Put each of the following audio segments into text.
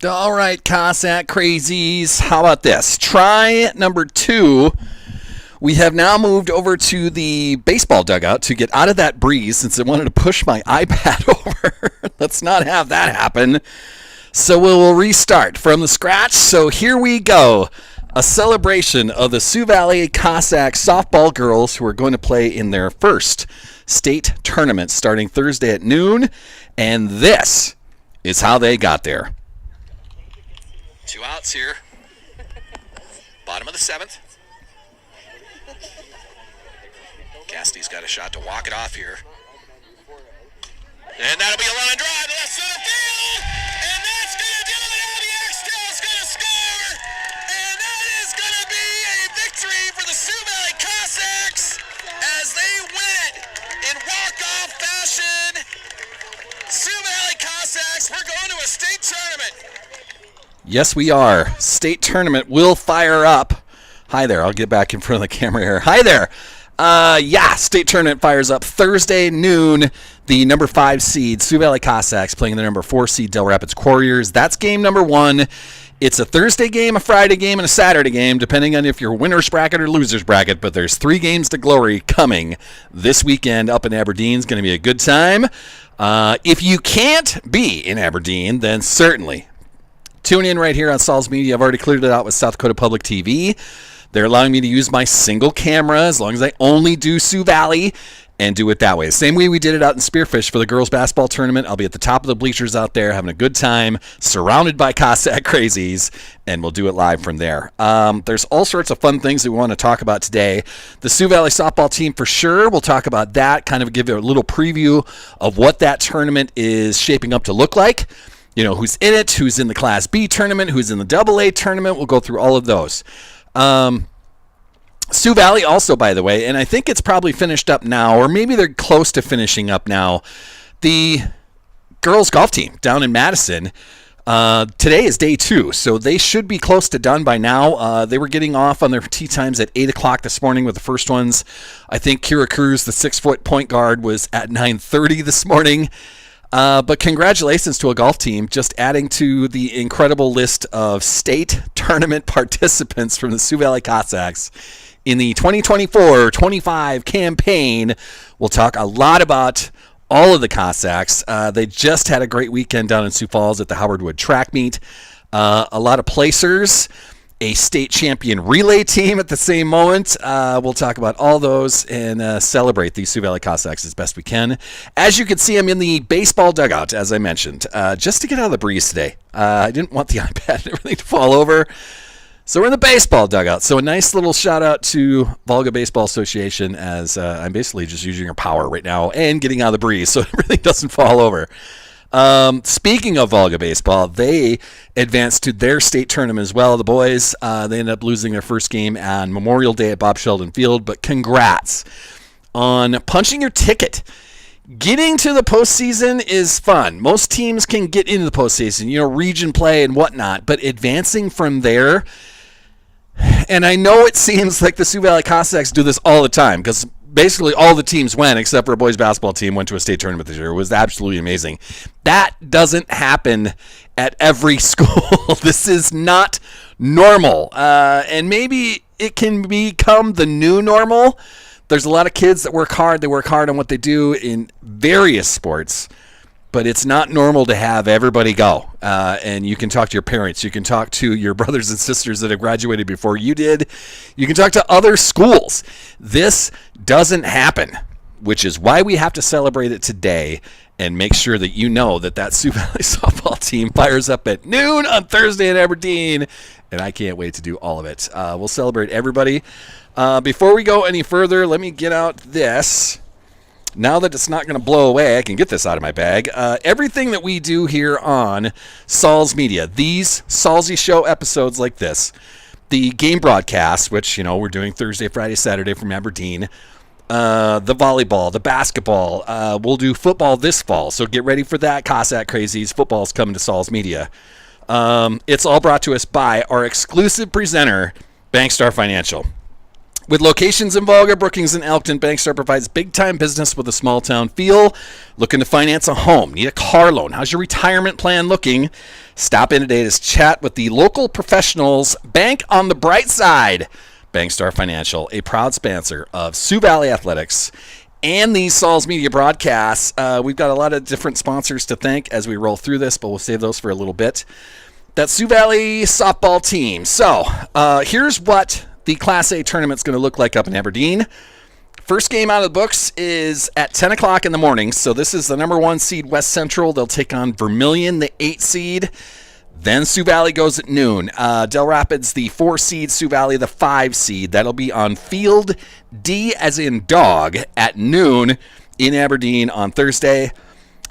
All right, Cossack crazies. How about this? Try number 2. We have now moved over to the baseball dugout to get out of that breeze since I wanted to push my iPad over. Let's not have that happen. So we'll restart from the scratch. So here we go. A celebration of the Sioux Valley Cossack softball girls who are going to play in their first state tournament starting Thursday at noon. And this is how they got there. 2 outs here. Bottom of the 7th. Cassidy's got a shot to walk it off here. And that'll be a line drive to left center field. And that's going to do it. Abby Axtell's going to score. And that is going to be a victory for the Sioux Valley Cossacks as they win it in walk-off fashion. Sioux Valley Cossacks, we're going to a state tournament. Yes, we are. State tournament will fire up. Hi there. I'll get back in front of the camera here. Hi there. State tournament fires up Thursday noon. The number 5 seed Sioux Valley Cossacks playing the number 4 seed Del Rapids Warriors. That's game number 1. It's a Thursday game, a Friday game, and a Saturday game, depending on if you're winner's bracket or loser's bracket. But there's 3 games to glory coming this weekend up in Aberdeen. It's going to be a good time. If you can't be in Aberdeen, then certainly tune in right here on Salzy Media. I've already cleared it out with South Dakota Public TV. They're allowing me to use my single camera as long as I only do Sioux Valley and do it that way. The same way we did it out in Spearfish for the girls basketball tournament. I'll be at the top of the bleachers out there having a good time, surrounded by Cossack crazies, and we'll do it live from there. There's all sorts of fun things that we want to talk about today. The Sioux Valley softball team for sure. We'll talk about that, kind of give you a little preview of what that tournament is shaping up to look like. You know, who's in it, who's in the Class B tournament, who's in the AA tournament. We'll go through all of those. Sioux Valley also, by the way, and I think it's probably finished up now, or maybe they're close to finishing up now, the girls golf team down in Madison. Today is day 2, so they should be close to done by now. They were getting off on their tee times at 8 o'clock this morning with the first ones. I think Kira Cruz, the 6-foot point guard, was at 9:30 this morning. But congratulations to a golf team, just adding to the incredible list of state tournament participants from the Sioux Valley Cossacks in the 2024-25 campaign. We'll talk a lot about all of the Cossacks. They just had a great weekend down in Sioux Falls at the Howard Wood track meet. A lot of placers. A state champion relay team at the same moment. We'll talk about all those and celebrate the Sioux Valley Cossacks as best we can. As you can see, I'm in the baseball dugout, as I mentioned, just to get out of the breeze today. I didn't want the iPad and everything to fall over. So we're in the baseball dugout. So a nice little shout out to Volga Baseball Association as I'm basically just using your power right now and getting out of the breeze so everything doesn't fall over. Speaking of Volga Baseball, they advanced to their state tournament as well. The boys, they ended up losing their first game on Memorial Day at Bob Sheldon Field, but congrats on punching your ticket. Getting to the postseason is fun. Most teams can get into the postseason, region play and whatnot, but advancing from there, and I know it seems like the Sioux Valley Cossacks do this all the time because basically all the teams went except for a boys basketball team went to a state tournament this year. It was absolutely amazing. That doesn't happen at every school. This is not normal. And maybe it can become the new normal. There's a lot of kids that work hard. They work hard on what they do in various sports. But it's not normal to have everybody go. And you can talk to your parents. You can talk to your brothers and sisters that have graduated before you did. You can talk to other schools. This doesn't happen, which is why we have to celebrate it today and make sure that you know that Sioux Valley softball team fires up at noon on Thursday in Aberdeen. And I can't wait to do all of it. We'll celebrate everybody. Before we go any further, let me get out this. Now that it's not going to blow away, I can get this out of my bag. Everything that we do here on Salzy Media, these Salzy Show episodes like this, the game broadcasts, which, we're doing Thursday, Friday, Saturday from Aberdeen, the volleyball, the basketball, we'll do football this fall, so get ready for that, Cossack Crazies. Football's coming to Salzy Media. It's all brought to us by our exclusive presenter, Bankstar Financial. With locations in Volga, Brookings, and Elkton, Bankstar provides big-time business with a small-town feel. Looking to finance a home? Need a car loan? How's your retirement plan looking? Stop in today to chat with the local professionals. Bank on the bright side. Bankstar Financial, a proud sponsor of Sioux Valley Athletics and the Salz Media broadcasts. We've got a lot of different sponsors to thank as we roll through this, but we'll save those for a little bit. That Sioux Valley softball team. So here's what the Class A tournament's going to look like up in Aberdeen. First game out of the books is at 10 o'clock in the morning. So this is the number 1 seed, West Central. They'll take on Vermilion, the 8 seed. Then Sioux Valley goes at noon. Del Rapids, the 4 seed, Sioux Valley, the 5 seed. That'll be on Field D as in dog at noon in Aberdeen on Thursday.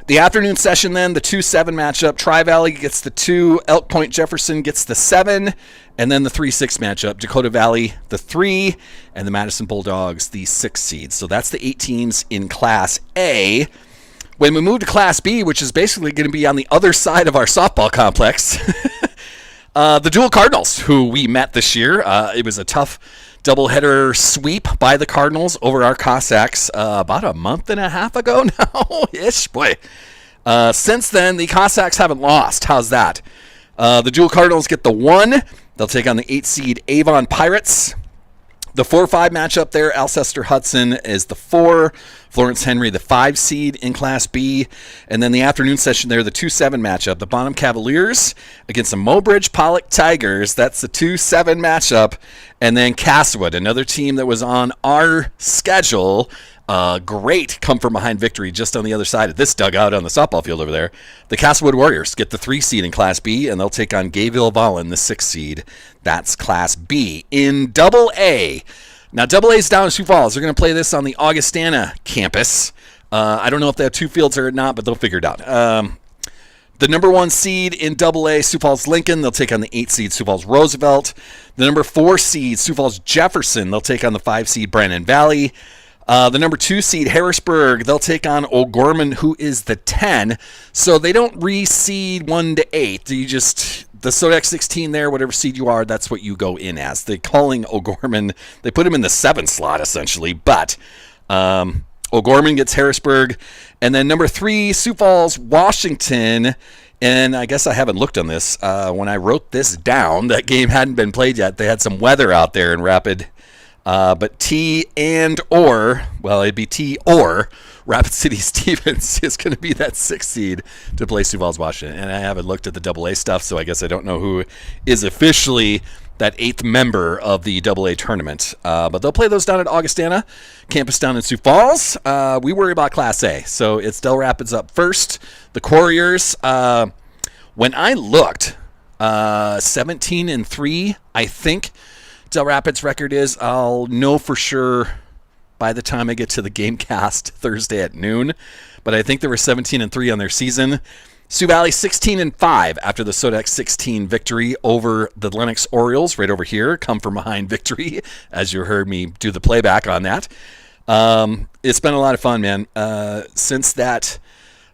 The afternoon session then, the 2-7 matchup. Tri-Valley gets the 2, Elk Point Jefferson gets the 7, and then the 3-6 matchup. Dakota Valley, the 3, and the Madison Bulldogs, the 6 seed. So that's the 8 teams in Class A. When we move to Class B, which is basically going to be on the other side of our softball complex, the Dual Cardinals, who we met this year. It was a tough doubleheader sweep by the Cardinals over our Cossacks about a month and a half ago now-ish. Boy. Since then, the Cossacks haven't lost. How's that? The Dual Cardinals get the 1. They'll take on the 8 seed Avon Pirates. The 4-5 matchup there, Alcester Hudson is the 4, Florence Henry the 5 seed in Class B. And then the afternoon session there, the 2-7 matchup, the Bonham Cavaliers against the Mobridge Pollock Tigers. That's the 2-7 matchup. And then Castlewood, another team that was on our schedule. Great come-from-behind victory just on the other side of this dugout on the softball field over there. The Castlewood Warriors get the 3 seed in Class B, and they'll take on Gayville Vollen, the 6 seed. That's Class B. In Double A, now Double A is down in Sioux Falls. They're going to play this on the Augustana campus. I don't know if they have 2 fields or not, but they'll figure it out. The number 1 seed in Double A, Sioux Falls Lincoln, they'll take on the 8 seed Sioux Falls Roosevelt. The number 4 seed, Sioux Falls Jefferson, they'll take on the 5 seed Brandon Valley. The number 2 seed, Harrisburg, they'll take on O'Gorman, who is the 10. So they don't reseed 1 to 8. You just, the Sodex 16 there, whatever seed you are, that's what you go in as. They're calling O'Gorman, they put him in the 7 slot, essentially. But O'Gorman gets Harrisburg. And then number 3, Sioux Falls, Washington. And I guess I haven't looked on this. When I wrote this down, that game hadn't been played yet. They had some weather out there in Rapid. But T and or, well, it'd be T or Rapid City Stevens is going to be that 6th seed to play Sioux Falls, Washington. And I haven't looked at the Double A stuff, so I guess I don't know who is officially that 8th member of the Double A tournament. But they'll play those down at Augustana, campus down in Sioux Falls. We worry about Class A, so it's Del Rapids up first. The Couriers, when I looked, 17-3, I think Del Rapids' record is. I'll know for sure by the time I get to the Gamecast Thursday at noon. But I think they were 17-3 on their season. Sioux Valley 16-5 after the Sodex 16 victory over the Lennox Orioles right over here. Come from behind victory, as you heard me do the playback on that. It's been a lot of fun, man. Since that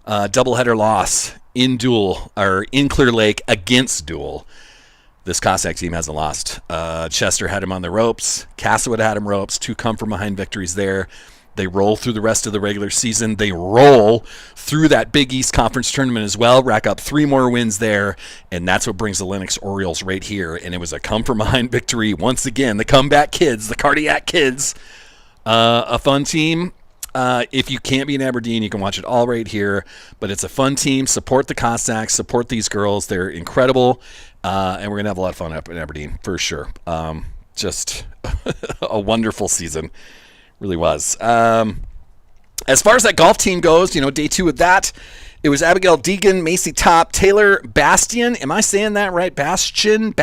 doubleheader loss in Dual, or in Clear Lake against Dual, this Cossack team hasn't lost. Chester had him on the ropes. Castlewood had him ropes. 2 come-from-behind victories there. They roll through the rest of the regular season. They roll through that Big East Conference tournament as well, rack up 3 more wins there, and that's what brings the Lennox Orioles right here. And it was a come-from-behind victory. Once again, the comeback kids, the cardiac kids. A fun team. If you can't be in Aberdeen, you can watch it all right here. But it's a fun team. Support the Cossacks. Support these girls. They're incredible. And we're going to have a lot of fun up in Aberdeen, for sure. Just a wonderful season. Really was. As far as that golf team goes, day 2 of that, it was Abigail Deegan, Macy Top, Taylor Bastian. Am I saying that right? Bastian?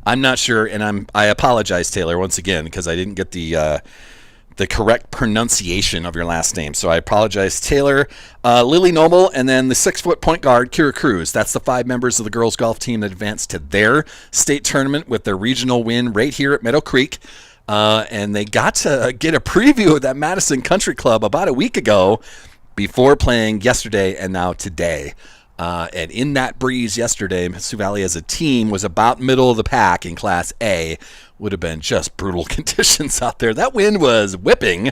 I'm not sure, and I apologize, Taylor, once again, because I didn't get the correct pronunciation of your last name. So I apologize, Taylor. Lily Noble, and then the 6-foot point guard, Kira Cruz. That's the 5 members of the girls golf team that advanced to their state tournament with their regional win right here at Meadow Creek. And they got to get a preview of that Madison Country Club about a week ago before playing yesterday and now today. And in that breeze yesterday, Sioux Valley as a team was about middle of the pack in Class A. Would have been just brutal conditions out there. That wind was whipping.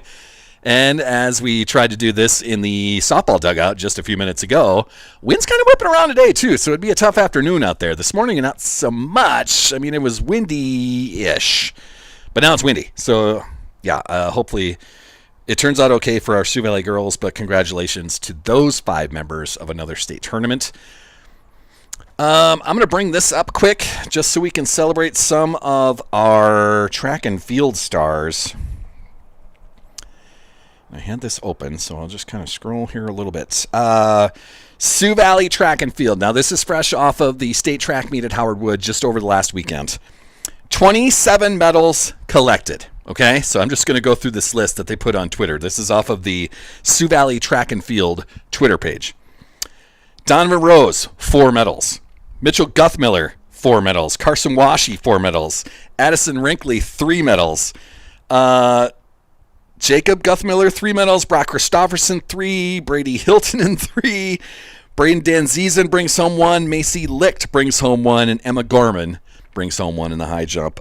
And as we tried to do this in the softball dugout just a few minutes ago, wind's kind of whipping around today too, so it'd be a tough afternoon out there. This morning, not so much. I mean, it was windy-ish, but now it's windy. So, yeah, hopefully it turns out okay for our Sioux Valley girls, but congratulations to those 5 members of another state tournament. I'm going to bring this up quick just so we can celebrate some of our track and field stars. I had this open, so I'll just kind of scroll here a little bit. Sioux Valley Track and Field. Now, this is fresh off of the state track meet at Howard Wood just over the last weekend. 27 medals collected. Okay, so I'm just going to go through this list that they put on Twitter. This is off of the Sioux Valley Track and Field Twitter page. Donovan Rose, 4 medals. Mitchell Guthmiller, 4 medals. Carson Washi, 4 medals. Addison Rinkley, 3 medals. Jacob Guthmiller, 3 medals. Brock Christofferson, 3. Brady Hilton, 3. Braden Danzizen brings home 1. Macy Licht brings home 1. And Emma Gorman brings home 1 in the high jump.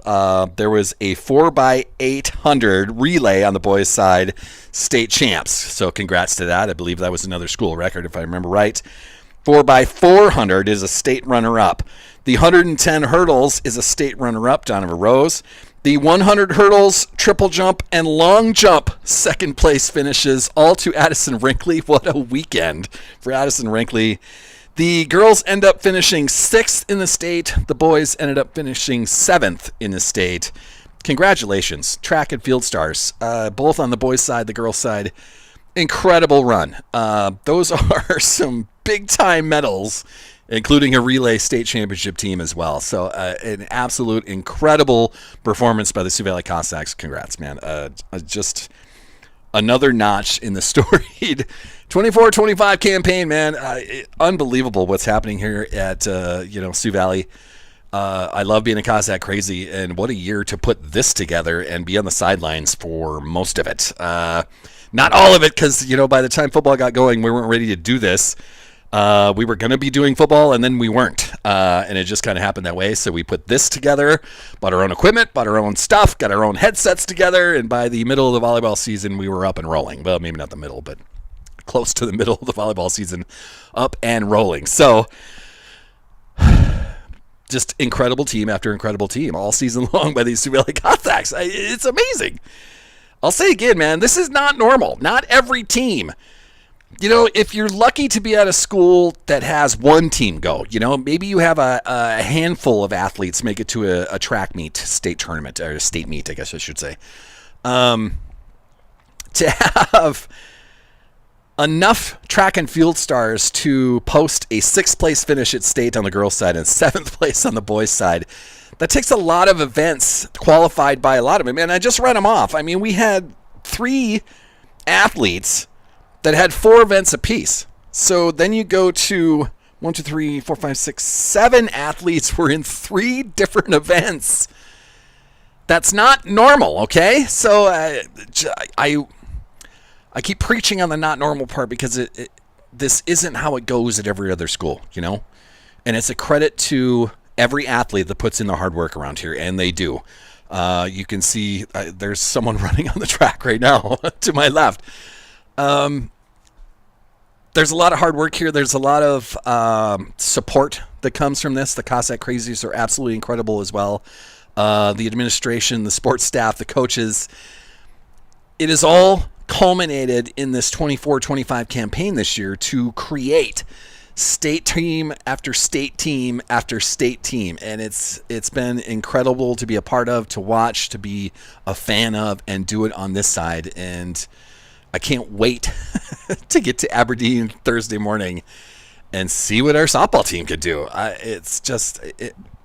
There was a 4x800 relay on the boys' side, state champs. So congrats to that. I believe that was another school record, if I remember right. 4x400 is a state runner-up. The 110 hurdles is a state runner-up, Donovan Rose. The 100 hurdles, triple jump, and long jump second place finishes, all to Addison Rinkley. What a weekend for Addison Rinkley. The girls end up finishing 6th in the state. The boys ended up finishing 7th in the state. Congratulations, track and field stars, both on the boys' side, the girls' side. Incredible run. Those are some big-time medals, including a relay state championship team as well. So an absolute incredible performance by the Sioux Valley Cossacks. Congrats, man. Just another notch in the storied 24-25 campaign, man. Unbelievable what's happening here at Sioux Valley. I love being a Cossack crazy, and what a year to put this together and be on the sidelines for most of it. Not all of it, because by the time football got going, we weren't ready to do this. We were going to be doing football, and then we weren't. And it just kind of happened that way. So we put this together, bought our own equipment, bought our own stuff, got our own headsets together, and by the middle of the volleyball season, we were up and rolling. Well, maybe not the middle, but close to the middle of the volleyball season, up and rolling. So just incredible team after incredible team all season long by these Sioux Valley Cossacks. It's amazing. I'll say again, man, this is not normal. Not every team. If you're lucky to be at a school that has one team go, maybe you have a handful of athletes make it to a track meet, state tournament, or a state meet, I guess I should say. To have enough track and field stars to post a 6th place finish at state on the girls' side and 7th place on the boys' side, that takes a lot of events qualified by a lot of them. And I just read them off. I mean, we had 3 athletes that had 4 events apiece. So then you go to 1, 2, 3, 4, 5, 6, 7 athletes were in 3 different events. That's not normal, okay? So I keep preaching on the not normal part because this isn't how it goes at every other school, And it's a credit to every athlete that puts in the hard work around here, and they do. You can see there's someone running on the track right now to my left. There's a lot of hard work here. There's a lot of support that comes from this. The Cossack Crazies are absolutely incredible as well. The administration, the sports staff, the coaches. It is all culminated in this 24-25 campaign this year to create state team after state team after state team. And it's been incredible to be a part of, to watch, to be a fan of, and do it on this side. And I can't wait to get to Aberdeen Thursday morning and see what our softball team could do. It's just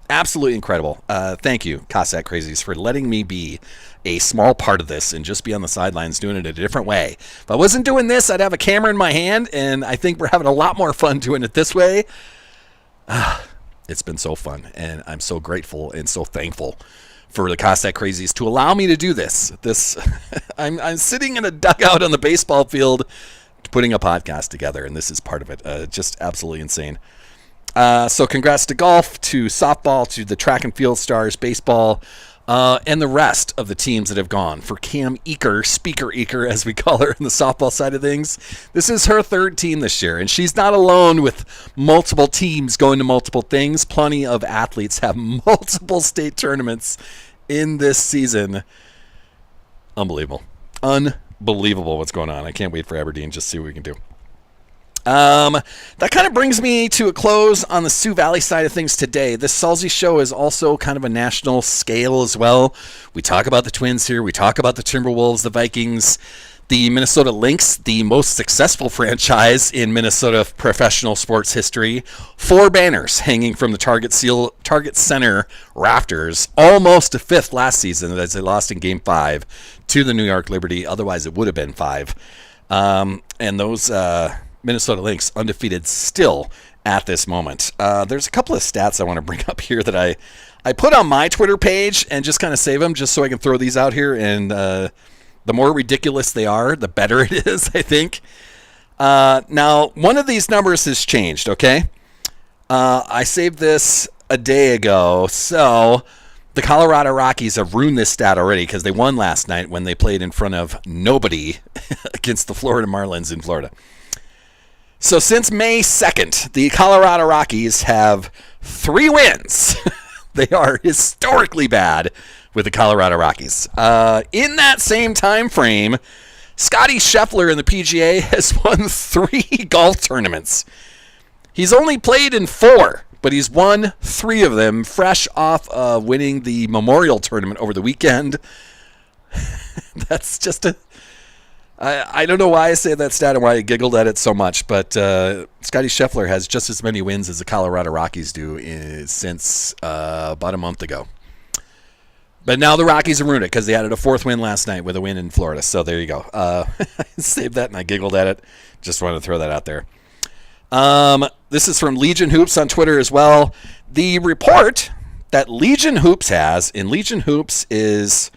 absolutely incredible. Thank you, Cossack Crazies, for letting me be a small part of this and just be on the sidelines doing it a different way. If I wasn't doing this, I'd have a camera in my hand, and I think we're having a lot more fun doing it this way. It's been so fun, and I'm so grateful and so thankful for the Cossack Crazies to allow me to do this. I'm sitting in a dugout on the baseball field putting a podcast together, and this is part of it. Just absolutely insane. So congrats to golf, to softball, to the track and field stars, baseball, and the rest of the teams that have gone. For Cam Eaker, Speaker Eaker, as we call her in the softball side of things, this is her third team this year, and she's not alone with multiple teams going to multiple things. Plenty of athletes have multiple state tournaments in this season. Unbelievable what's going on. I can't wait for Aberdeen, just to see what we can do. That kind of brings me to a close on the Sioux Valley side of things today. This Salzy Show is also kind of a national scale as well. We talk about the Twins here. We talk about the Timberwolves, the Vikings, the Minnesota Lynx, the most successful franchise in Minnesota professional sports history. 4 banners hanging from the Target Center rafters, almost a 5th last season as they lost in Game 5 to the New York Liberty. Otherwise, it would have been 5. And those Minnesota Lynx undefeated still at this moment. There's a couple of stats I want to bring up here that I put on my Twitter page and just kind of save them just so I can throw these out here. And the more ridiculous they are, the better it is, I think. Now, one of these numbers has changed, okay? I saved this a day ago. So the Colorado Rockies have ruined this stat already because they won last night when they played in front of nobody against the Florida Marlins in Florida. So since May 2nd, the Colorado Rockies have 3 wins. They are historically bad with the Colorado Rockies. In that same time frame, Scotty Scheffler in the PGA has won 3 golf tournaments. He's only played in 4, but he's won 3 of them, fresh off of winning the Memorial Tournament over the weekend. That's just I don't know why I say that stat and why I giggled at it so much, but Scotty Scheffler has just as many wins as the Colorado Rockies do since about a month ago. But now the Rockies have ruined it because they added a 4th win last night with a win in Florida. So there you go. I saved that and I giggled at it. Just wanted to throw that out there. This is from Legion Hoops on Twitter as well. The report that Legion Hoops has, and Legion Hoops is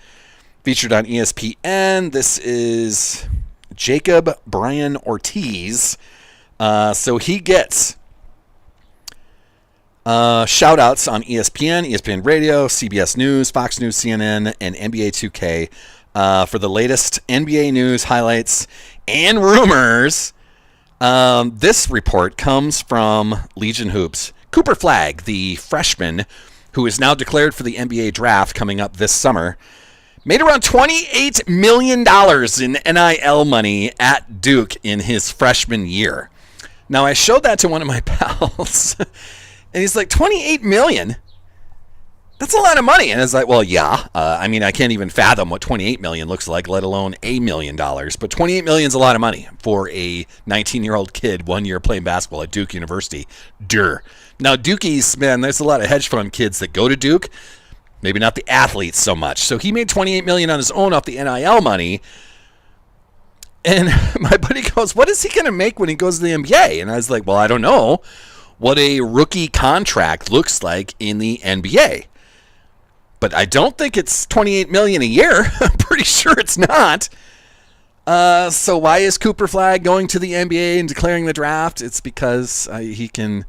featured on ESPN. This is Jacob Brian Ortiz. So he gets shout-outs on ESPN, ESPN Radio, CBS News, Fox News, CNN, and NBA 2K for the latest NBA news, highlights, and rumors. This report comes from Legion Hoops. Cooper Flagg, the freshman who is now declared for the NBA draft coming up this summer, made around $28 million in NIL money at Duke in his freshman year. Now, I showed that to one of my pals, and he's like, $28 million? That's a lot of money. And I was like, well, yeah. I mean, I can't even fathom what $28 million looks like, let alone $1 million. But $28 million is a lot of money for a 19-year-old kid 1 year playing basketball at Duke University. Now, Dukies, man, there's a lot of hedge fund kids that go to Duke. Maybe not the athletes so much. So he made $28 million on his own off the NIL money. And my buddy goes, what is he going to make when he goes to the NBA? And I was like, well, I don't know what a rookie contract looks like in the NBA. But I don't think it's $28 million a year. I'm pretty sure it's not. So why is Cooper Flagg going to the NBA and declaring the draft? It's because he can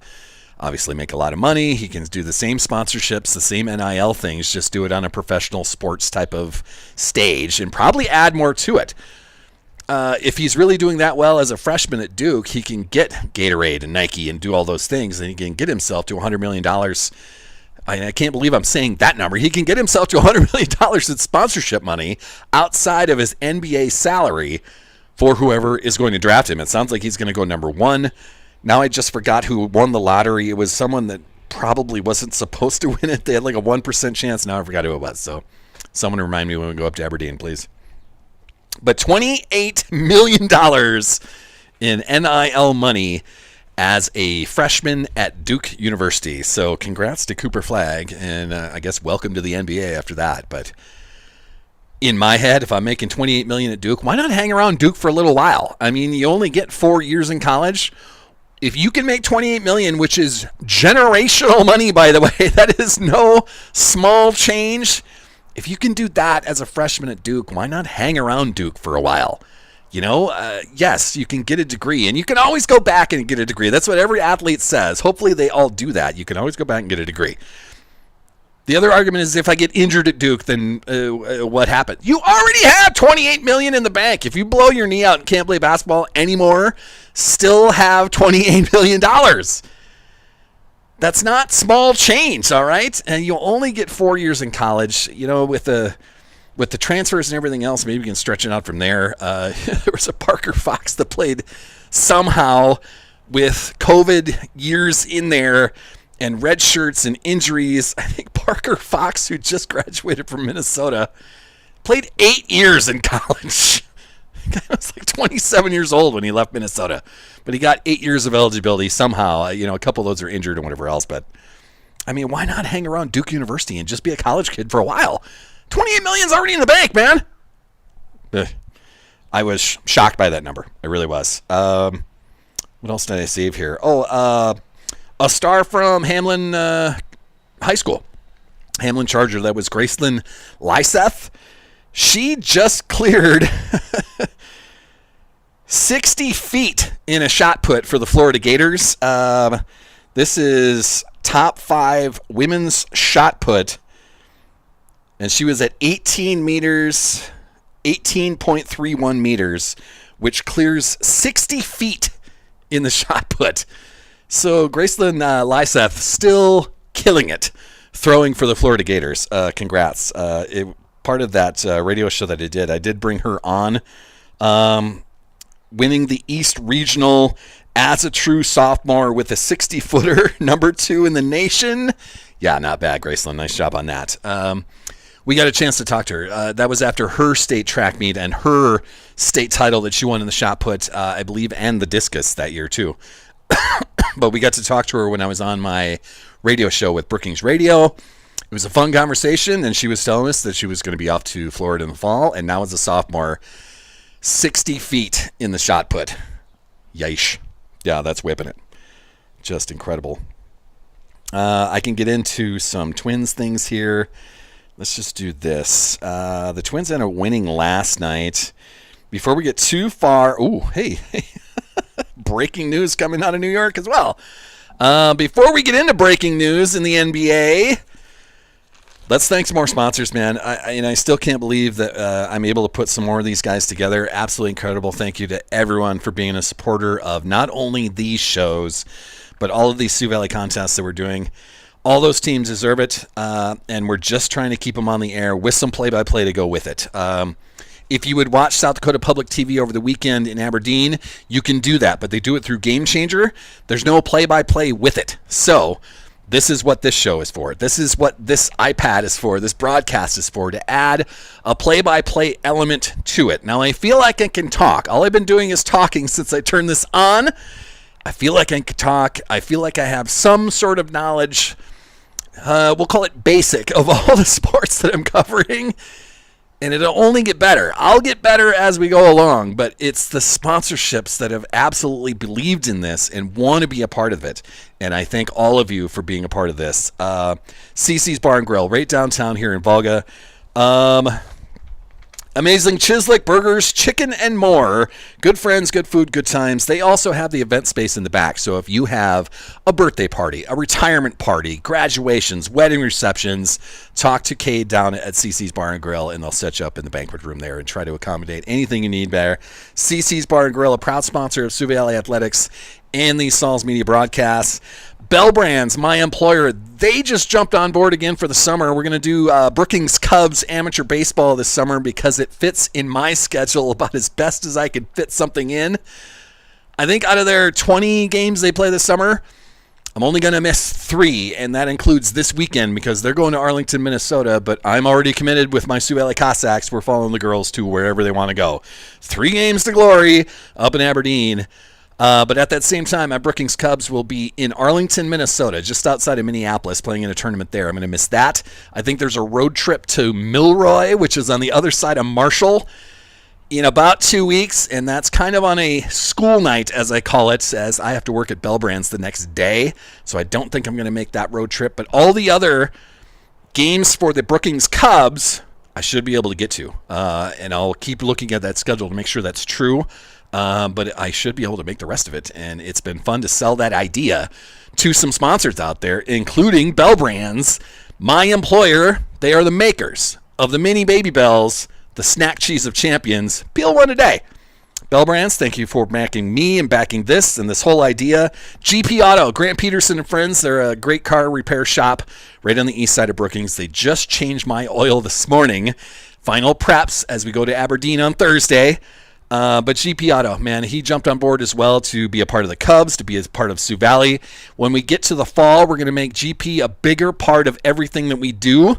obviously make a lot of money. He can do the same sponsorships, the same NIL things, just do it on a professional sports type of stage and probably add more to it. If he's really doing that well as a freshman at Duke, he can get Gatorade and Nike and do all those things, and he can get himself to $100 million. I can't believe I'm saying that number. He can get himself to $100 million in sponsorship money outside of his NBA salary for whoever is going to draft him. It sounds like he's going to go number 1. Now I just forgot who won the lottery. It was someone that probably wasn't supposed to win it. They had like a 1% chance. Now I forgot who it was. So someone remind me when we go up to Aberdeen, please. But $28 million in NIL money as a freshman at Duke University. So congrats to Cooper Flagg, and I guess welcome to the NBA after that. But in my head, if I'm making $28 million at Duke, why not hang around Duke for a little while? I mean, you only get 4 years in college. If you can make $28 million, which is generational money, by the way, that is no small change. If you can do that as a freshman at Duke, why not hang around Duke for a while? Yes, you can get a degree, and you can always go back and get a degree. That's what every athlete says. Hopefully they all do that. You can always go back and get a degree. The other argument is if I get injured at Duke, then what happened? You already have $28 million in the bank. If you blow your knee out and can't play basketball anymore, still have $28 million. That's not small change, all right? And you'll only get 4 years in college. With the transfers and everything else, maybe you can stretch it out from there. There was a Parker Fox that played somehow with COVID years in there and red shirts and injuries. I think Parker Fox, who just graduated from Minnesota, played 8 years in college. The guy was like 27 years old when he left Minnesota. But he got 8 years of eligibility somehow. A couple of those are injured and whatever else. But, why not hang around Duke University and just be a college kid for a while? $28 million's already in the bank, man. I was shocked by that number. I really was. What else did I save here? A star from Hamlin High School. Hamlin Charger. That was Gracelyn Lyseth. She just cleared 60 feet in a shot put for the Florida Gators. This is top 5 women's shot put. And she was at 18 meters, 18.31 meters, which clears 60 feet in the shot put. So Gracelyn Lyseth still killing it, throwing for the Florida Gators. Congrats. Part of that radio show that I did bring her on, winning the East Regional as a true sophomore with a 60-footer, number 2 in the nation. Yeah, not bad, Gracelyn. Nice job on that. We got a chance to talk to her. That was after her state track meet and her state title that she won in the shot put, I believe, and the discus that year, too. But we got to talk to her when I was on my radio show with Brookings Radio. It was a fun conversation, and she was telling us that she was going to be off to Florida in the fall, and now as a sophomore, 60 feet in the shot put. Yeesh. Yeah, that's whipping it. Just incredible. I can get into some Twins things here. Let's just do this. The Twins ended up winning last night. Before we get too far... Ooh, hey. Breaking news coming out of New York as well. Before we get into breaking news in the NBA, let's thank some more sponsors, man. I still can't believe that I'm able to put some more of these guys together. Absolutely incredible. Thank you to everyone for being a supporter of not only these shows, but all of these Sioux Valley contests that we're doing. All those teams deserve it, and we're just trying to keep them on the air with some play-by-play to go with it. If you would watch South Dakota Public TV over the weekend in Aberdeen, you can do that, but they do it through Game Changer. There's no play-by-play with it. So this is what this show is for. This is what this iPad is for, this broadcast is for, to add a play-by-play element to it. Now, I feel like I can talk. All I've been doing is talking since I turned this on. I feel like I can talk. I feel like I have some sort of knowledge. We'll call it basic of all the sports that I'm covering, and it'll only get better. I'll get better as we go along, but it's the sponsorships that have absolutely believed in this and want to be a part of it, and I thank all of you for being a part of this. CC's Bar and Grill, right downtown here in Volga. Amazing Chislick Burgers, chicken, and more. Good friends, good food, good times. They also have the event space in the back. So if you have a birthday party, a retirement party, graduations, wedding receptions, talk to Cade down at CC's Bar and Grill, and they'll set you up in the banquet room there and try to accommodate anything you need there. CC's Bar and Grill, a proud sponsor of Sioux Valley Athletics and the Sauls Media broadcasts. Bell Brands, my employer, they just jumped on board again for the summer. We're going to do Brookings Cubs amateur baseball this summer because it fits in my schedule about as best as I could fit something in. I think out of their 20 games they play this summer, I'm only going to miss 3, and that includes this weekend because they're going to Arlington, Minnesota, but I'm already committed with my Sioux Valley Cossacks. We're following the girls to wherever they want to go. 3 games to glory up in Aberdeen. But at that same time, my Brookings Cubs will be in Arlington, Minnesota, just outside of Minneapolis, playing in a tournament there. I'm going to miss that. I think there's a road trip to Milroy, which is on the other side of Marshall, in about 2 weeks, and that's kind of on a school night, as I call it, as I have to work at Bell Brands the next day, so I don't think I'm going to make that road trip. But all the other games for the Brookings Cubs I should be able to get to. And I'll keep looking at that schedule to make sure that's true. But I should be able to make the rest of it. And it's been fun to sell that idea to some sponsors out there, including Bell Brands, my employer. They are the makers of the mini Baby Bells, the snack cheese of champions. Peel one a day. Bell Brands, thank you for backing me and backing this and this whole idea. GP Auto, Grant Peterson and friends. They're a great car repair shop right on the east side of Brookings. They just changed my oil this morning. Final preps as we go to Aberdeen on Thursday. But GP Auto, man, he jumped on board as well to be a part of the Cubs, to be a part of Sioux Valley. When we get to the fall, we're going to make GP a bigger part of everything that we do,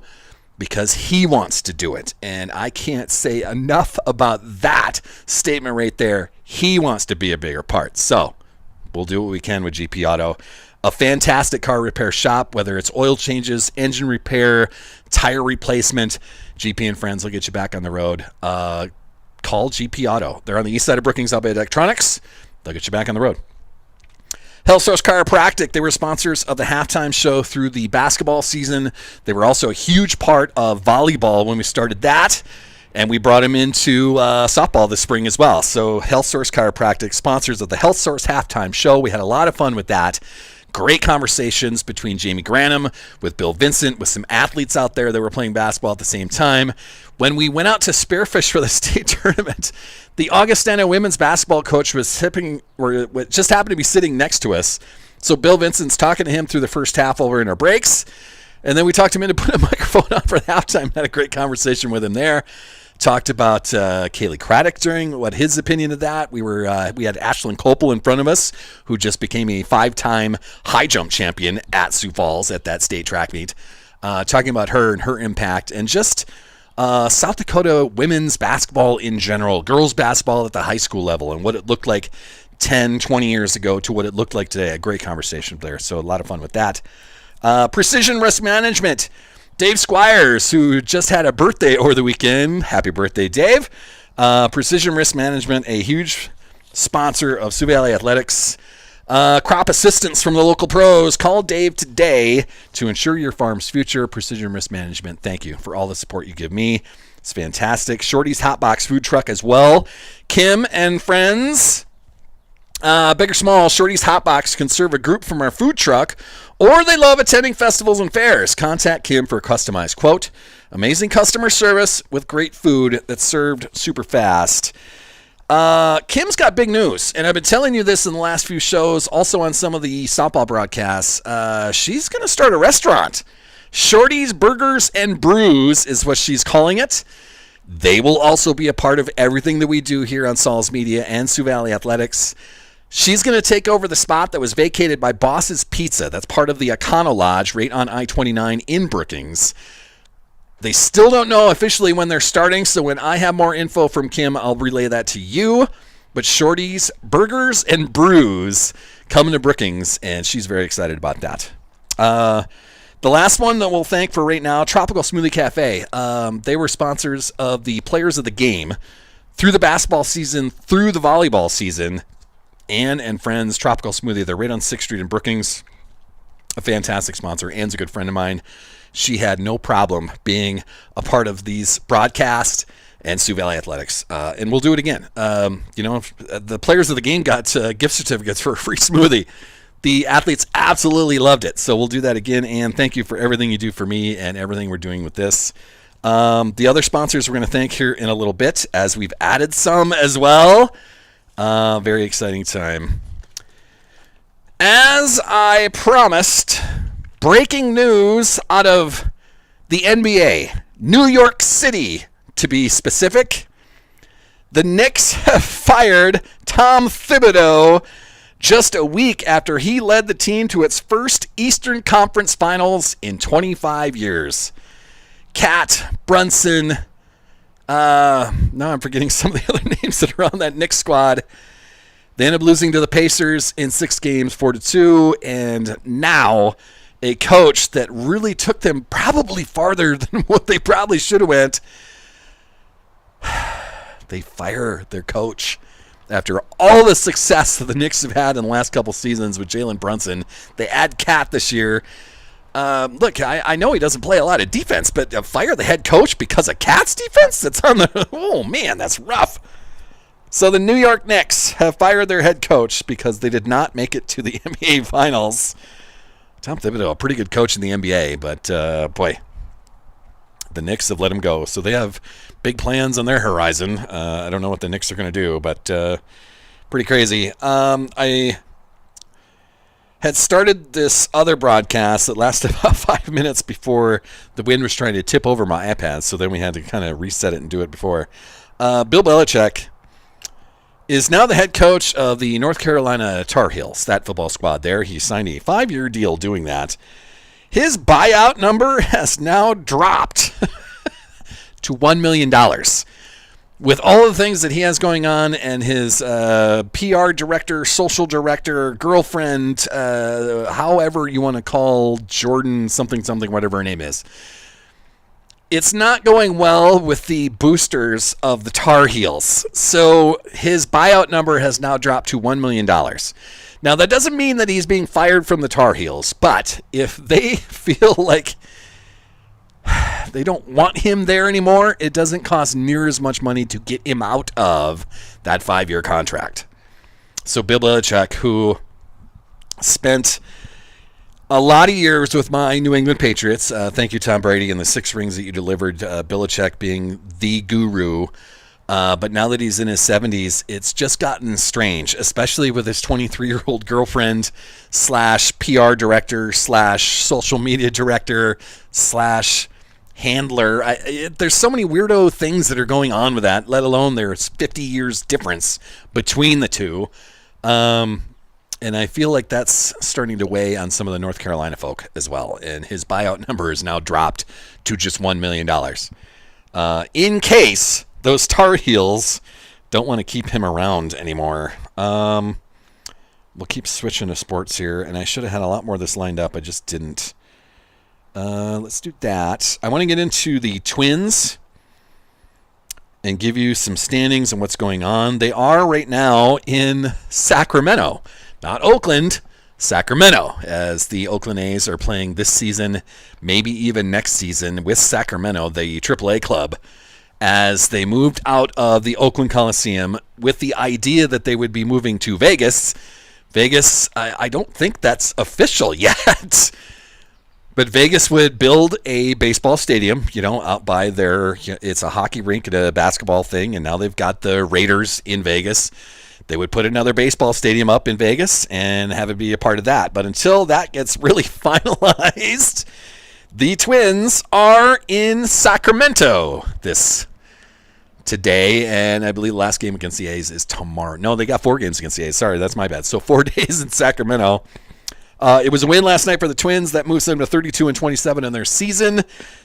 because he wants to do it. And I can't say enough about that statement right there. He wants to be a bigger part. So we'll do what we can with GP Auto. A fantastic car repair shop, whether it's oil changes, engine repair, tire replacement. GP and friends will get you back on the road. Call GP Auto. They're on the east side of Brookings out by Electronics. They'll get you back on the road. Health Source Chiropractic, they were sponsors of the halftime show through the basketball season. They were also a huge part of volleyball when we started that, and we brought them into softball this spring as well. So Health Source Chiropractic, sponsors of the Health Source halftime show. We had a lot of fun with that. Great conversations between Jamie Granum, with Bill Vincent, with some athletes out there that were playing basketball at the same time. When we went out to Spearfish for the state tournament, the Augustana women's basketball coach just happened to be sitting next to us. So Bill Vincent's talking to him through the first half while we're in our breaks. And then we talked him into putting a microphone on for halftime. Had a great conversation with him there. Talked about Kaylee Craddock during what his opinion of that. We had Ashlyn Copel in front of us, who just became a 5-time high jump champion at Sioux Falls at that state track meet. Talking about her and her impact, and just South Dakota women's basketball in general, girls basketball at the high school level, and what it looked like 10, 20 years ago to what it looked like today. A great conversation there. So a lot of fun with that. Precision Risk Management. Dave Squires, who just had a birthday over the weekend. Happy birthday, Dave. Precision Risk Management, a huge sponsor of Sioux Valley Athletics. Crop assistance from the local pros. Call Dave today to ensure your farm's future. Precision Risk Management, thank you for all the support you give me. It's fantastic. Shorty's Hot Box food truck as well. Kim and friends. Big or small, Shorty's Hot Box can serve a group from our food truck, or they love attending festivals and fairs. Contact Kim for a customized quote. Amazing customer service with great food that's served super fast. Kim's got big news, and I've been telling you this in the last few shows, also on some of the softball broadcasts. She's going to start a restaurant. Shorty's Burgers and Brews is what she's calling it. They will also be a part of everything that we do here on Salz Media and Sioux Valley Athletics. She's going to take over the spot that was vacated by Boss's Pizza. That's part of the Econo Lodge right on I-29 in Brookings. They still don't know officially when they're starting, so when I have more info from Kim, I'll relay that to you. But Shorty's Burgers and Brews coming to Brookings, and she's very excited about that. The last one that we'll thank for right now, Tropical Smoothie Cafe. They were sponsors of the Players of the Game through the basketball season, through the volleyball season. Ann and friends, Tropical Smoothie. They're right on 6th Street in Brookings. A fantastic sponsor. Ann's a good friend of mine. She had no problem being a part of these broadcasts and Sioux Valley Athletics. And we'll do it again. The Players of the Game got gift certificates for a free smoothie. The athletes absolutely loved it. So we'll do that again. And thank you for everything you do for me and everything we're doing with this. The other sponsors we're going to thank here in a little bit, as we've added some as well. Very exciting time. As I promised, breaking news out of the NBA, New York City to be specific. The Knicks have fired Tom Thibodeau just a week after he led the team to its first Eastern Conference Finals in 25 years. Cat, Brunson, now I'm forgetting some of the other names that are on that Knicks squad. They ended up losing to the Pacers in 6 games, 4-2, and now a coach that really took them probably farther than what they probably should have went. They fire their coach after all the success that the Knicks have had in the last couple seasons with Jalen Brunson. They add Cat this year. Look, I know he doesn't play a lot of defense, but fire the head coach because of Cats defense? That's on the... Oh, man, that's rough. So the New York Knicks have fired their head coach because they did not make it to the NBA Finals. Tom Thibodeau, a pretty good coach in the NBA, but, boy, the Knicks have let him go. So they have big plans on their horizon. I don't know what the Knicks are going to do, but pretty crazy. I had started this other broadcast that lasted about 5 minutes before the wind was trying to tip over my iPad, so then we had to kind of reset it and do it before. Bill Belichick is now the head coach of the North Carolina Tar Heels, that football squad there. He signed a 5-year deal doing that. His buyout number has now dropped to $1 million. With all the things that he has going on and his PR director, social director, girlfriend, however you want to call Jordan something, whatever her name is, it's not going well with the boosters of the Tar Heels. So his buyout number has now dropped to $1 million. Now, that doesn't mean that he's being fired from the Tar Heels, but if they feel like they don't want him there anymore, it doesn't cost near as much money to get him out of that 5-year contract. So Bill Belichick, who spent a lot of years with my New England Patriots. Thank you, Tom Brady, and the 6 rings that you delivered. Belichick being the guru. But now that he's in his 70s, it's just gotten strange, especially with his 23-year-old girlfriend / PR director / social media director / handler. There's so many weirdo things that are going on with that, let alone there's 50 years difference between the two. And I feel like that's starting to weigh on some of the North Carolina folk as well. And his buyout number is now dropped to just $1 million. In case those Tar Heels don't want to keep him around anymore. We'll keep switching to sports here. And I should have had a lot more of this lined up. I just didn't. Let's do that. I want to get into the Twins and give you some standings and what's going on. They are right now in Sacramento. Not Oakland, Sacramento, as the Oakland A's are playing this season, maybe even next season, with Sacramento, the AAA club, as they moved out of the Oakland Coliseum with the idea that they would be moving to Vegas. Vegas, I don't think that's official yet. But Vegas would build a baseball stadium, out by their, it's a hockey rink and a basketball thing, and now they've got the Raiders in Vegas. They would put another baseball stadium up in Vegas and have it be a part of that. But until that gets really finalized, the Twins are in Sacramento today, and I believe the last game against the A's is tomorrow. No, they got 4 games against the A's. Sorry, that's my bad. So 4 days in Sacramento. It was a win last night for the Twins. That moves them to 32-27 in their season.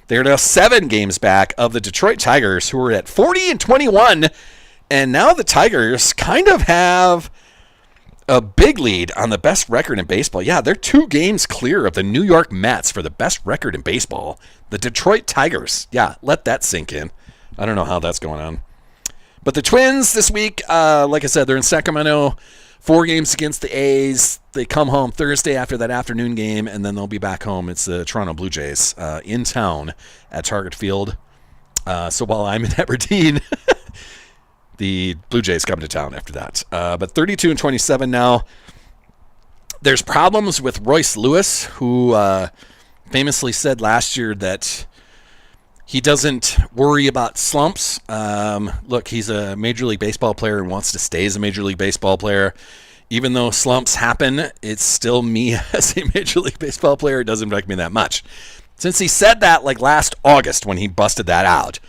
They're now 7 games back of the Detroit Tigers, who are at 40-21. And now the Tigers kind of have a big lead on the best record in baseball. Yeah, they're 2 games clear of the New York Mets for the best record in baseball. The Detroit Tigers. Yeah, let that sink in. I don't know how that's going on. But the Twins this week, like I said, they're in Sacramento. 4 games against the A's. They come home Thursday after that afternoon game, and then they'll be back home. It's the Toronto Blue Jays in town at Target Field. So while I'm in Aberdeen, the Blue Jays come to town after that. But 32-27 now. There's problems with Royce Lewis, who famously said last year that he doesn't worry about slumps. Look, he's a Major League Baseball player and wants to stay as a Major League Baseball player. Even though slumps happen, it's still me as a Major League Baseball player. It doesn't affect me that much. Since he said that like last August when he busted that out,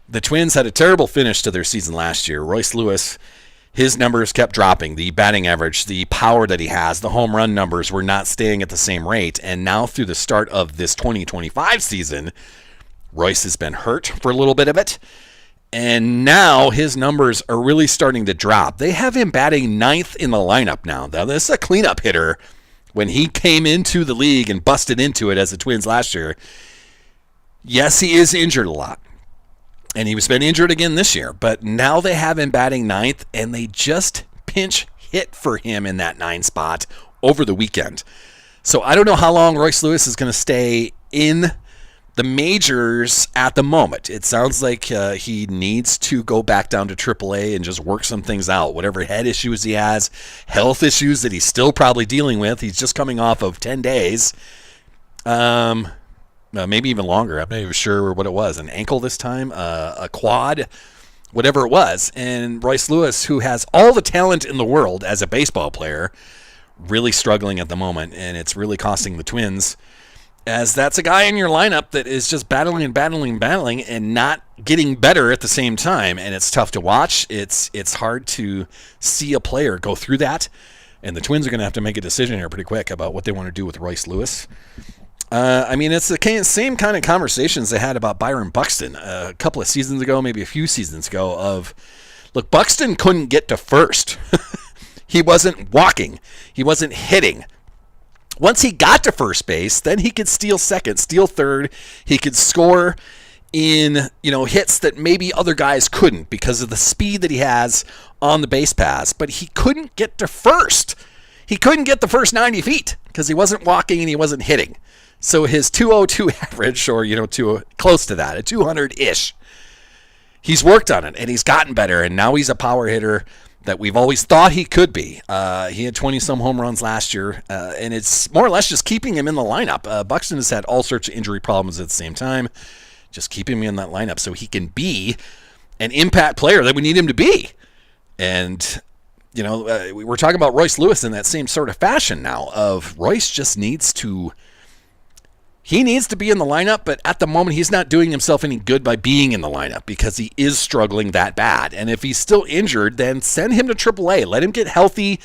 the Twins had a terrible finish to their season last year. Royce Lewis, his numbers kept dropping. The batting average, the power that he has, the home run numbers were not staying at the same rate. And now through the start of this 2025 season, Royce has been hurt for a little bit of it. And now his numbers are really starting to drop. They have him batting 9th in the lineup now. Now, this is a cleanup hitter. When he came into the league and busted into it as the Twins last year, yes, he is injured a lot. And he's been injured again this year. But now they have him batting 9th, and they just pinch hit for him in that 9 spot over the weekend. So I don't know how long Royce Lewis is going to stay in the majors at the moment. It sounds like he needs to go back down to AAA and just work some things out. Whatever head issues he has, health issues that he's still probably dealing with. He's just coming off of 10 days. Maybe even longer. I'm not even sure what it was. An ankle this time, a quad, whatever it was. And Royce Lewis, who has all the talent in the world as a baseball player, really struggling at the moment, and it's really costing the Twins, as that's a guy in your lineup that is just battling and not getting better at the same time, and it's tough to watch. It's hard to see a player go through that, and the Twins are going to have to make a decision here pretty quick about what they want to do with Royce Lewis. It's the same kind of conversations they had about Byron Buxton a couple of seasons ago, maybe a few seasons ago, of, look, Buxton couldn't get to first. He wasn't walking. He wasn't hitting. Once he got to first base, then he could steal second, steal third. He could score in, hits that maybe other guys couldn't because of the speed that he has on the base paths. But he couldn't get to first. He couldn't get the first 90 feet because he wasn't walking and he wasn't hitting. So his 202 average, or, close to that, a 200-ish, he's worked on it and he's gotten better, and now he's a power hitter that we've always thought he could be. He had 20-some home runs last year, and it's more or less just keeping him in the lineup. Buxton has had all sorts of injury problems at the same time. Just keep him in that lineup so he can be an impact player that we need him to be. And, we're talking about Royce Lewis in that same sort of fashion now, of Royce just needs to... He needs to be in the lineup, but at the moment he's not doing himself any good by being in the lineup because he is struggling that bad. And if he's still injured, then send him to AAA. Let him get healthy.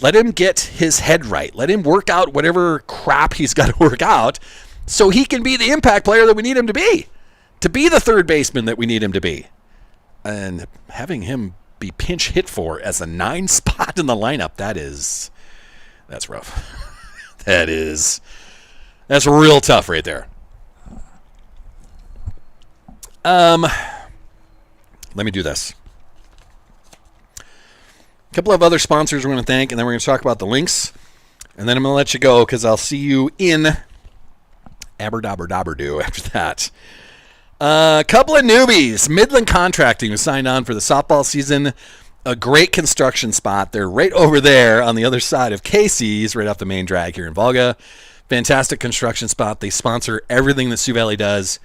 Let him get his head right. Let him work out whatever crap he's got to work out so he can be the impact player that we need him to be the third baseman that we need him to be. And having him be pinch hit for as a 9 spot in the lineup, that's rough. That's real tough right there. Let me do this. A couple of other sponsors we're going to thank, and then we're going to talk about the links. And then I'm going to let you go because I'll see you in Aberdaberdaberdoo after that. A couple of newbies. Midland Contracting was signed on for the softball season. A great construction spot. They're right over there on the other side of Casey's, right off the main drag here in Volga. Fantastic construction spot. They sponsor everything that Sioux Valley does,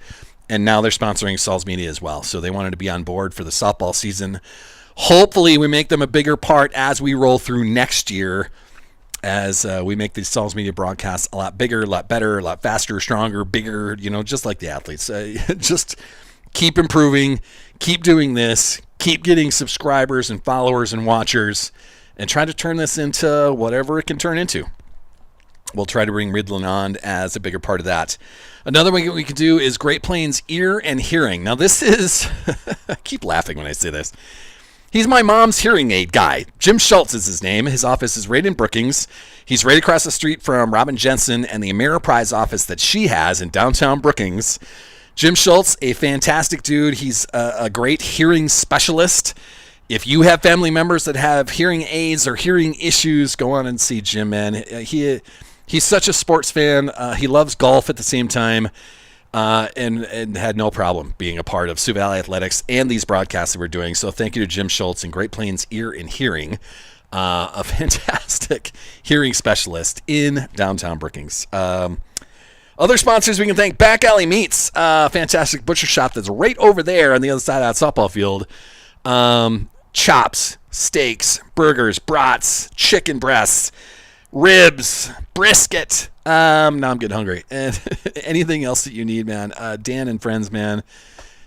and now they're sponsoring Salz Media as well. So they wanted to be on board for the softball season. Hopefully we make them a bigger part as we roll through next year, as we make these Salz Media broadcasts a lot bigger, a lot better, a lot faster, stronger, bigger, just like the athletes. Just keep improving, keep doing this, keep getting subscribers and followers and watchers, and try to turn this into whatever it can turn into. We'll try to bring Midland on as a bigger part of that. Another one we could do is Great Plains Ear and Hearing. Now this is, I keep laughing when I say this. He's my mom's hearing aid guy. Jim Schultz is his name. His office is right in Brookings. He's right across the street from Robin Jensen and the Ameriprise office that she has in downtown Brookings. Jim Schultz, a fantastic dude. He's a great hearing specialist. If you have family members that have hearing aids or hearing issues, go on and see Jim, man. He's such a sports fan. He loves golf at the same time, and had no problem being a part of Sioux Valley Athletics and these broadcasts that we're doing. So thank you to Jim Schultz and Great Plains Ear and Hearing, a fantastic hearing specialist in downtown Brookings. Other sponsors we can thank: Back Alley Meats, fantastic butcher shop that's right over there on the other side of that softball field. Chops, steaks, burgers, brats, chicken breasts, ribs, brisket. Now I'm getting hungry. And anything else that you need, man. Dan and friends, man,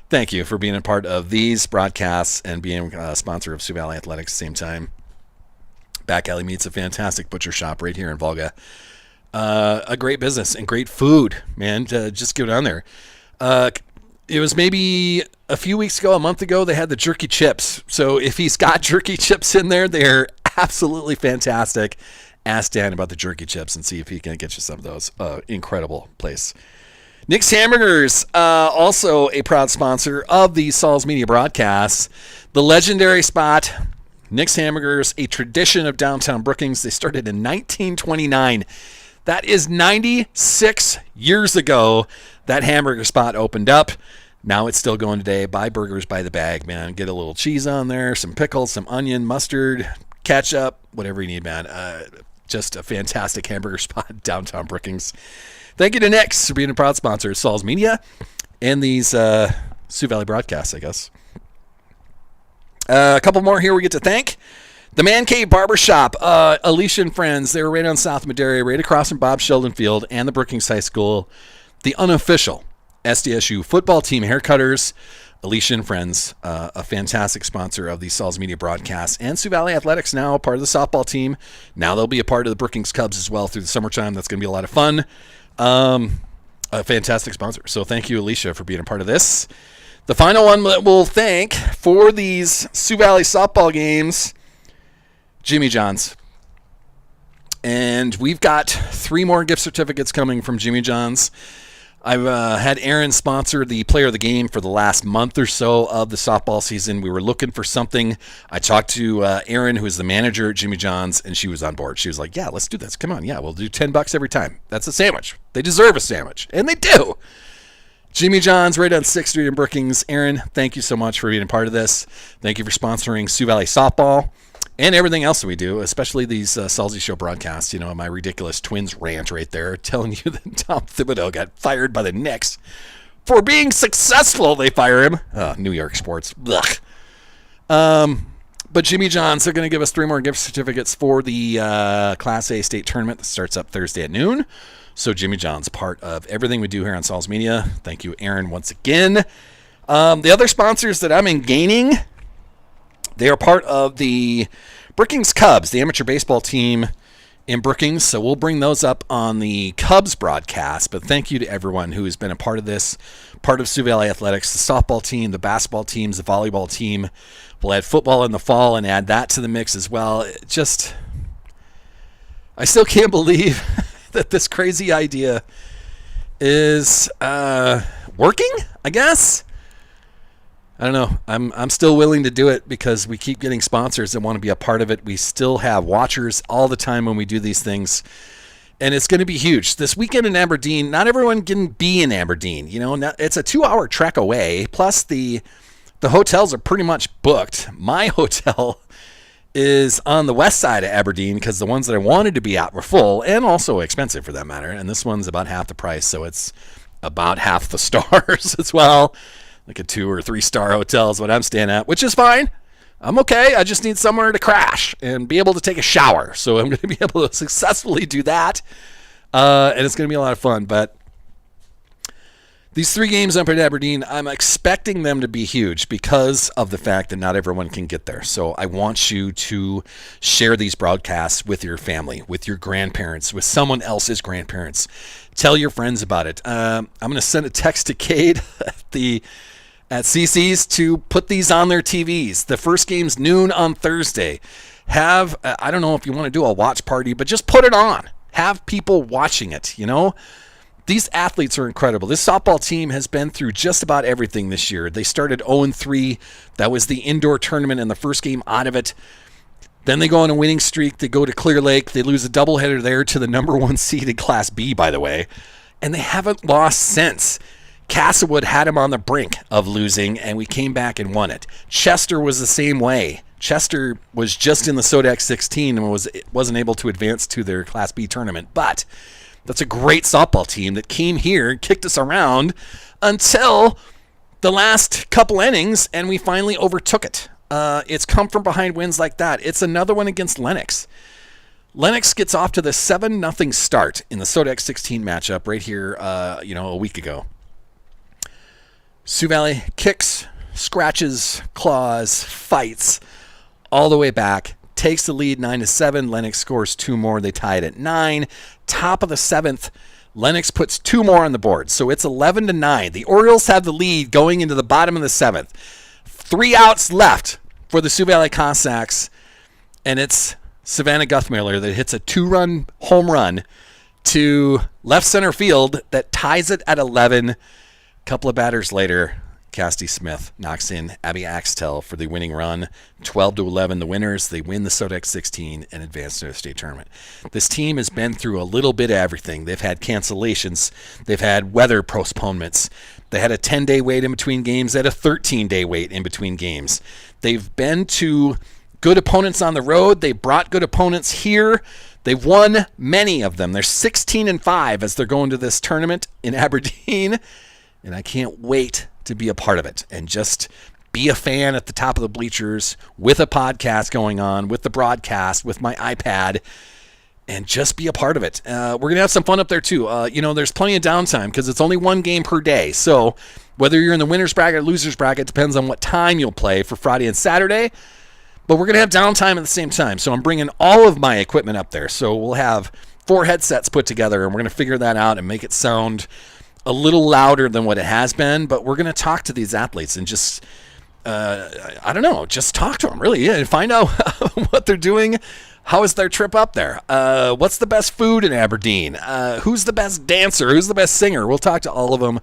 thank you for being a part of these broadcasts and being a sponsor of Sioux Valley Athletics at the same time. Back Alley Meats, a fantastic butcher shop right here in Volga. A great business and great food, man. Just go down there. It was maybe a few weeks ago, a month ago, they had the jerky chips. So if he's got jerky chips in there, they're absolutely fantastic. Ask Dan about the jerky chips and see if he can get you some of those. Incredible place. Nick's Hamburgers, also a proud sponsor of the Salz Media broadcasts. The legendary spot, Nick's Hamburgers, a tradition of downtown Brookings. They started in 1929. That is 96 years ago that hamburger spot opened up. Now it's still going today. Buy burgers by the bag, man. Get a little cheese on there, some pickles, some onion, mustard, ketchup, whatever you need, man. Just a fantastic hamburger spot downtown Brookings. Thank you to Nick's for being a proud sponsor of Salz Media and these Sioux Valley broadcasts, I guess. A couple more here we get to thank. The Man Cave Barbershop, Alicia and friends, they were right on South Madera, right across from Bob Sheldon Field and the Brookings High School. The unofficial SDSU football team haircutters, Alicia and friends, a fantastic sponsor of the Salz Media broadcasts, and Sioux Valley Athletics, now a part of the softball team. Now they'll be a part of the Brookings Cubs as well through the summertime. That's going to be a lot of fun. A fantastic sponsor. So thank you, Alicia, for being a part of this. The final one that we'll thank for these Sioux Valley softball games, Jimmy John's. And we've got 3 more gift certificates coming from Jimmy John's. I've had Aaron sponsor the player of the game for the last month or so of the softball season. We were looking for something. I talked to Aaron, who is the manager at Jimmy John's, and she was on board. She was like, yeah, let's do this. Come on. Yeah, we'll do $10 every time. That's a sandwich. They deserve a sandwich. And they do. Jimmy John's right on 6th Street in Brookings. Aaron, thank you so much for being a part of this. Thank you for sponsoring Sioux Valley softball and everything else that we do, especially these Salzy Show broadcasts. You know, my ridiculous Twins rant right there, telling you that Tom Thibodeau got fired by the Knicks for being successful. They fire him. New York sports. Ugh. But Jimmy John's, they're going to give us 3 more gift certificates for the Class A state tournament that starts up Thursday at noon. So Jimmy John's, part of everything we do here on Salz Media. Thank you, Aaron, once again. The other sponsors that I'm in gaining, they are part of the Brookings Cubs, the amateur baseball team in Brookings. So we'll bring those up on the Cubs broadcast. But thank you to everyone who has been a part of this, part of Sioux Valley Athletics, the softball team, the basketball teams, the volleyball team. We'll add football in the fall and add that to the mix as well. I still can't believe that this crazy idea is working, I guess. I don't know. I'm still willing to do it because we keep getting sponsors that want to be a part of it. We still have watchers all the time when we do these things, and it's going to be huge. This weekend in Aberdeen, not everyone can be in Aberdeen. You know, it's a 2-hour trek away, plus the hotels are pretty much booked. My hotel is on the west side of Aberdeen because the ones that I wanted to be at were full and also expensive for that matter, and this one's about half the price, so it's about half the stars as well. Like a 2 or 3 star hotel is what I'm staying at, which is fine. I'm okay. I just need somewhere to crash and be able to take a shower. So I'm going to be able to successfully do that. And it's going to be a lot of fun. But these 3 games up in Aberdeen, I'm expecting them to be huge because of the fact that not everyone can get there. So I want you to share these broadcasts with your family, with your grandparents, with someone else's grandparents. Tell your friends about it. I'm going to send a text to Cade at CC's to put these on their TVs. The first game's noon on Thursday. I don't know if you want to do a watch party, but just put it on. Have people watching it, you know? These athletes are incredible. This softball team has been through just about everything this year. They started 0-3. That was the indoor tournament and the first game out of it. Then they go on a winning streak. They go to Clear Lake. They lose a doubleheader there to the number 1 seed in Class B, by the way. And they haven't lost since. Castlewood had them on the brink of losing, and we came back and won it. Chester was the same way. Chester was just in the Sodax 16 and wasn't able to advance to their Class B tournament. But that's a great softball team that came here and kicked us around until the last couple innings, and we finally overtook it. It's come from behind wins like that. It's another one against Lennox. Lennox gets off to the 7-0 start in the Sodax 16 matchup right here, a week ago. Sioux Valley kicks, scratches, claws, fights all the way back, takes the lead 9-7. Lennox scores 2 more. They tie it at 9. Top of the 7th, Lennox puts 2 more on the board. So it's 11-9. The Orioles have the lead going into the bottom of the 7th. 3 outs left for the Sioux Valley Cossacks, and it's Savannah Guthmiller that hits a 2-run home run to left center field that ties it at 11. A couple of batters later, Cassidy Smith knocks in Abby Axtell for the winning run. 12-11, the winners. They win the Sodex 16 and advance to the state tournament. This team has been through a little bit of everything. They've had cancellations. They've had weather postponements. They had a 10-day wait in between games. They had a 13-day wait in between games. They've been to good opponents on the road. They brought good opponents here. They've won many of them. They're 16-5 as they're going to this tournament in Aberdeen. And I can't wait to be a part of it and just be a fan at the top of the bleachers with a podcast going on, with the broadcast, with my iPad, and just be a part of it. We're going to have some fun up there, too. There's plenty of downtime because it's only one game per day. So whether you're in the winner's bracket or loser's bracket, depends on what time you'll play for Friday and Saturday. But we're going to have downtime at the same time. So I'm bringing all of my equipment up there. So we'll have 4 headsets put together, and we're going to figure that out and make it sound a little louder than what it has been, but we're going to talk to these athletes and just, just talk to them, really, and find out what they're doing. How is their trip up there? What's the best food in Aberdeen? Who's the best dancer? Who's the best singer? We'll talk to all of them.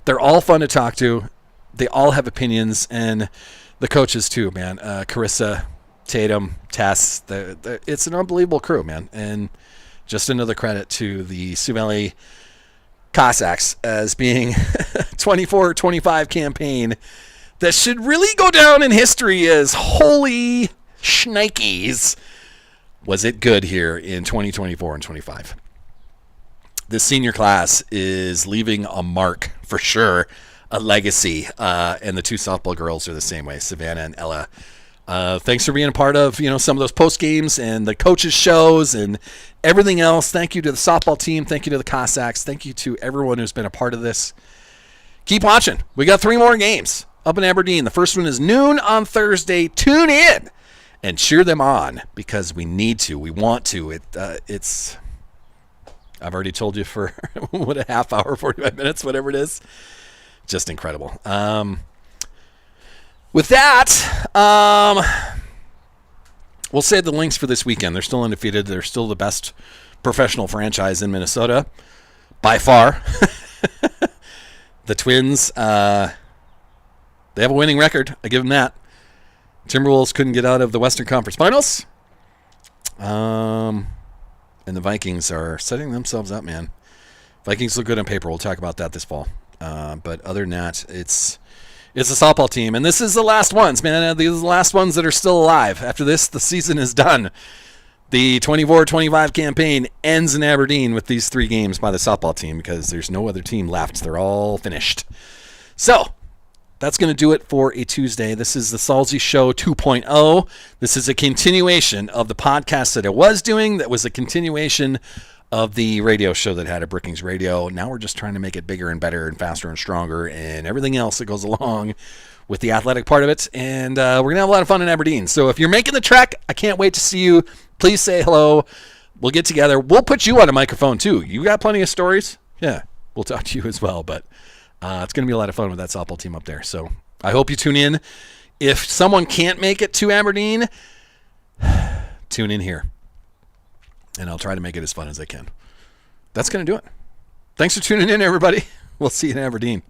They're all fun to talk to. They all have opinions, and the coaches too, man. Carissa, Tatum, Tess, it's an unbelievable crew, man, and just another credit to the Sioux Valley Cossacks as being 24-25 campaign that should really go down in history as holy shnikes. Was it good here in 2024 and 25? This senior class is leaving a mark for sure, a legacy, and the 2 softball girls are the same way, Savannah and Ella. Thanks for being a part of, some of those post games and the coaches shows and everything else. Thank you to the softball team. Thank you to the Cossacks. Thank you to everyone who's been a part of this. Keep watching. We got 3 more games up in Aberdeen. The first one is noon on Thursday. Tune in and cheer them on because we need to. We want to. It's. I've already told you for a half hour, 45 minutes, whatever it is. Just incredible. With that, we'll save the links for this weekend. They're still undefeated. They're still the best professional franchise in Minnesota, by far. The Twins, they have a winning record. I give them that. Timberwolves couldn't get out of the Western Conference Finals. And the Vikings are setting themselves up, man. Vikings look good on paper. We'll talk about that this fall. But other than that, it's a softball team. And this is the last ones, man. These are the last ones that are still alive. After this, the season is done. The 24-25 campaign ends in Aberdeen with these 3 games by the softball team because there's no other team left. They're all finished. So that's going to do it for a Tuesday. This is the Salzy Show 2.0. This is a continuation of the podcast that I was doing. That was a continuation of the radio show that had a Brookings Radio. Now we're just trying to make it bigger and better and faster and stronger and everything else that goes along with the athletic part of it. And we're going to have a lot of fun in Aberdeen. So if you're making the trek, I can't wait to see you. Please say hello. We'll get together. We'll put you on a microphone too. You got plenty of stories? Yeah, we'll talk to you as well. But it's going to be a lot of fun with that softball team up there. So I hope you tune in. If someone can't make it to Aberdeen, tune in here. And I'll try to make it as fun as I can. That's going to do it. Thanks for tuning in, everybody. We'll see you in Aberdeen.